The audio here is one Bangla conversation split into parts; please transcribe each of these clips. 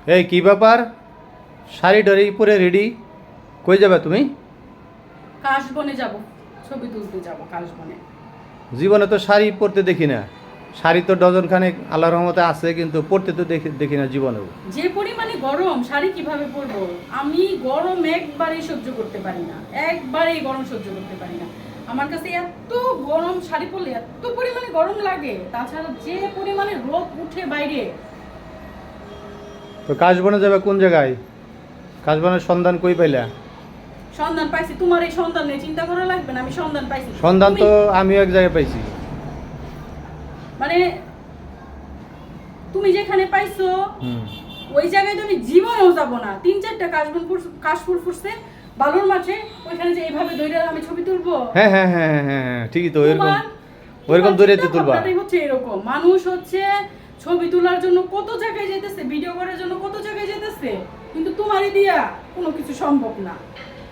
এই কি ব্যাপার? শাড়ি টাড়ি পরে রেডি, কই যাবে তুমি? কাশবনে যাব, ছবি তুলতে যাব কাশবনে। জীবনে তো শাড়ি পরতে দেখি না। শাড়ি তো ডজন খানেক আল্লাহর রহমতে আছে, কিন্তু পরতে তো দেখি না জীবনেও। যে পরিমাণে গরম, শাড়ি কিভাবে পরবো? আমি গরম একবারেই সহ্য করতে পারি না, একবারেই গরম সহ্য করতে পারি না। আমার কাছে এত গরম শাড়ি পরলে এত পরিমাণে গরম লাগে, তাছাড়া যে পরিমাণে রোদ উঠে বাইরে। তো কাশবনে যাবে কোন জায়গায়? কাশবনের সন্ধান কই পাইলা? সন্ধান পাইছি, তোমার এই সন্ধান নিয়ে চিন্তা করা লাগবে না, আমি সন্ধান পাইছি। সন্ধান তো তুমি- আমিও এক জায়গায় পাইছি। মানে তুমি যেখানে পাইছো হুম। ওই জায়গায় তো আমি জীবনেও যাবো না। 3-4টা কাশফুল ফুটছে বালুর মাঠে, ওইখানে যে এইভাবে দইরা আমি ছবি তুলবো? হ্যাঁ হ্যাঁ হ্যাঁ হ্যাঁ হ্যাঁ হ্যাঁ, ঠিকই তো, ওইরকম তোমার- ওইরকম তোমার দৌড়াইতে চিন্তা তুলবা। ভাবনাটাই হচ্ছে এরকম। মানুষ হচ্ছে ছবি তোলার জন্য কত জায়গায় যেতেছে, ভিডিও করার জন্য কত জায়গায় যেতেছে, কিন্তু তোমারই দিয়া কোনো কিছু সম্ভব না।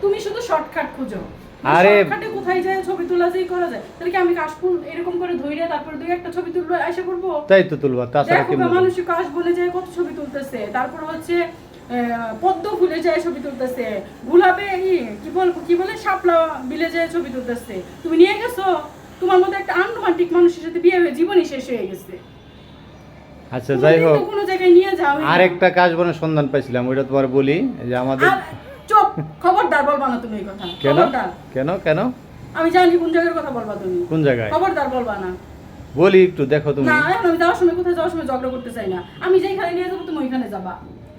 তুমি শুধু শর্টকাট খুঁজো। আরে- শর্টকাটে কোথায় যায় ছবি তোলা যেই করা যায়, তাহলে কি আমি কাশফুল এরকম করে ধইরা তারপরে দুই একটা ছবি তুলবো আশা করবো? তাই তো তুলবা, তাছাড়া দেখো কেমন? মানুষ কাশ বনে যায় কত ছবি তুলতেছে, তারপর হচ্ছে পদ্ম ফুলে যায় ছবি তুলতেছে, গোলাপে কি বলে শাপলা বিলে যায় ছবি তুলতেছে। তুমি নিয়ে গেছো? তোমার মতো একটা আনরোমান্টিক মানুষের সাথে বিয়ে হয়ে জীবনই শেষ হয়ে গেছে। আচ্ছা যাই হোক, কোনো জায়গায় নিয়ে যাও। আরেকটা কাশবনের সন্ধান পাইছিলাম, ওইটা তোমার বলি। এই যে আমাদের চুপ, খবরদার বলবা না তুমি এই কথা। কেন খবরদার। কেন কেন আমি জানি কোন জায়গার কথা বলবা তুমি। কোন জায়গায় খবরদার বলবা না। বলি একটু, দেখো তুমি। না, এখন আমি যাওয়ার সময় কোথায় যাওয়ার সময় ঝগড়া করতে চাই না। আমি যেখানে নিয়ে যাবো তুমি ওইখানে যাবা।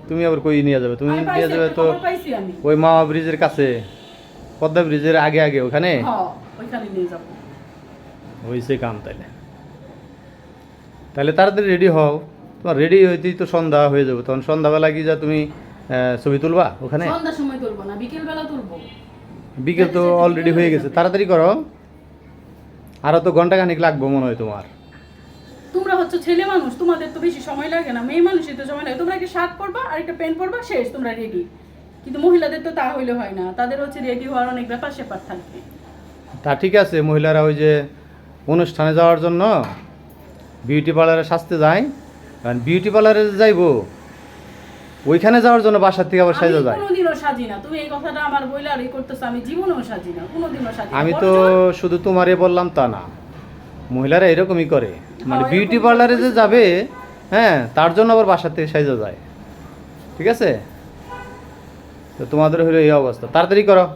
তুমি আবার কই নিয়ে যাবে? তুমি আমি নিয়ে পাইছি, যাবে একটা তো খবর পাইছি আমি। ওই মামা ব্রিজের কাছে, পদ্মা ব্রিজের আগে আগে ওখানে। হ্যাঁ, ওইখানে নিয়ে যাবো। হয়েছে কাম তাইলে। তাহলে তাড়াতাড়ি রেডি হও। তোমার রেডি হইতেই তো সন্ধ্যা হয়ে যাবে, তখন সন্ধ্যাবেলা কি যা তুমি ছবি তুলবা ওখানে? সন্ধ্যার সময় তুলবো না, বিকেল বেলা তুলবো। বিকেল তো অলরেডি হয়ে গেছে, তাড়াতাড়ি করো। আরও তো ঘন্টা খানিক লাগবে মনে হয় তোমার। তোমরা হচ্ছে ছেলে মানুষ, তোমাদের তো বেশি সময় লাগে না, মেয়ে মানুষের তো সময় লাগে। তোমরা একটা শার্ট পরবা আর একটা প্যান্ট পরবা, শেষ, তোমরা রেডি। কিন্তু মহিলাদের তো তা হইলে হয় না, তাদের হচ্ছে রেডি হওয়ার অনেক ব্যাপার স্যাপার থাকবে। তা ঠিক আছে, মহিলারা ওই যে অনুষ্ঠানে যাওয়ার জন্য বিউটি পার্লারে সাজতে যায়, কারণ বিউটি পার্লারে যাইবো ওইখানে যাওয়ার জন্য বাসার থেকে আবার সাজা আমি যায়। কোনোদিনও সাজি না, তুমি এই কথাটা আমার বইলে আর এই করতেছো। আমি জীবনেও সাজি না, কোনোদিনও সাজি না। আমি তো বড়জোর- শুধু তোমারে বললাম তা না, মহিলারা এরকমই করে, মানে হ্যাঁ, বিউটি এরকম পার্লারে যে করতেছে। যাবে, হ্যাঁ, তার জন্য আবার বাসার থেকে সাজা যায়। ঠিক আছে, তো তোমাদের হলো এই অবস্থা, তাড়াতাড়ি করো।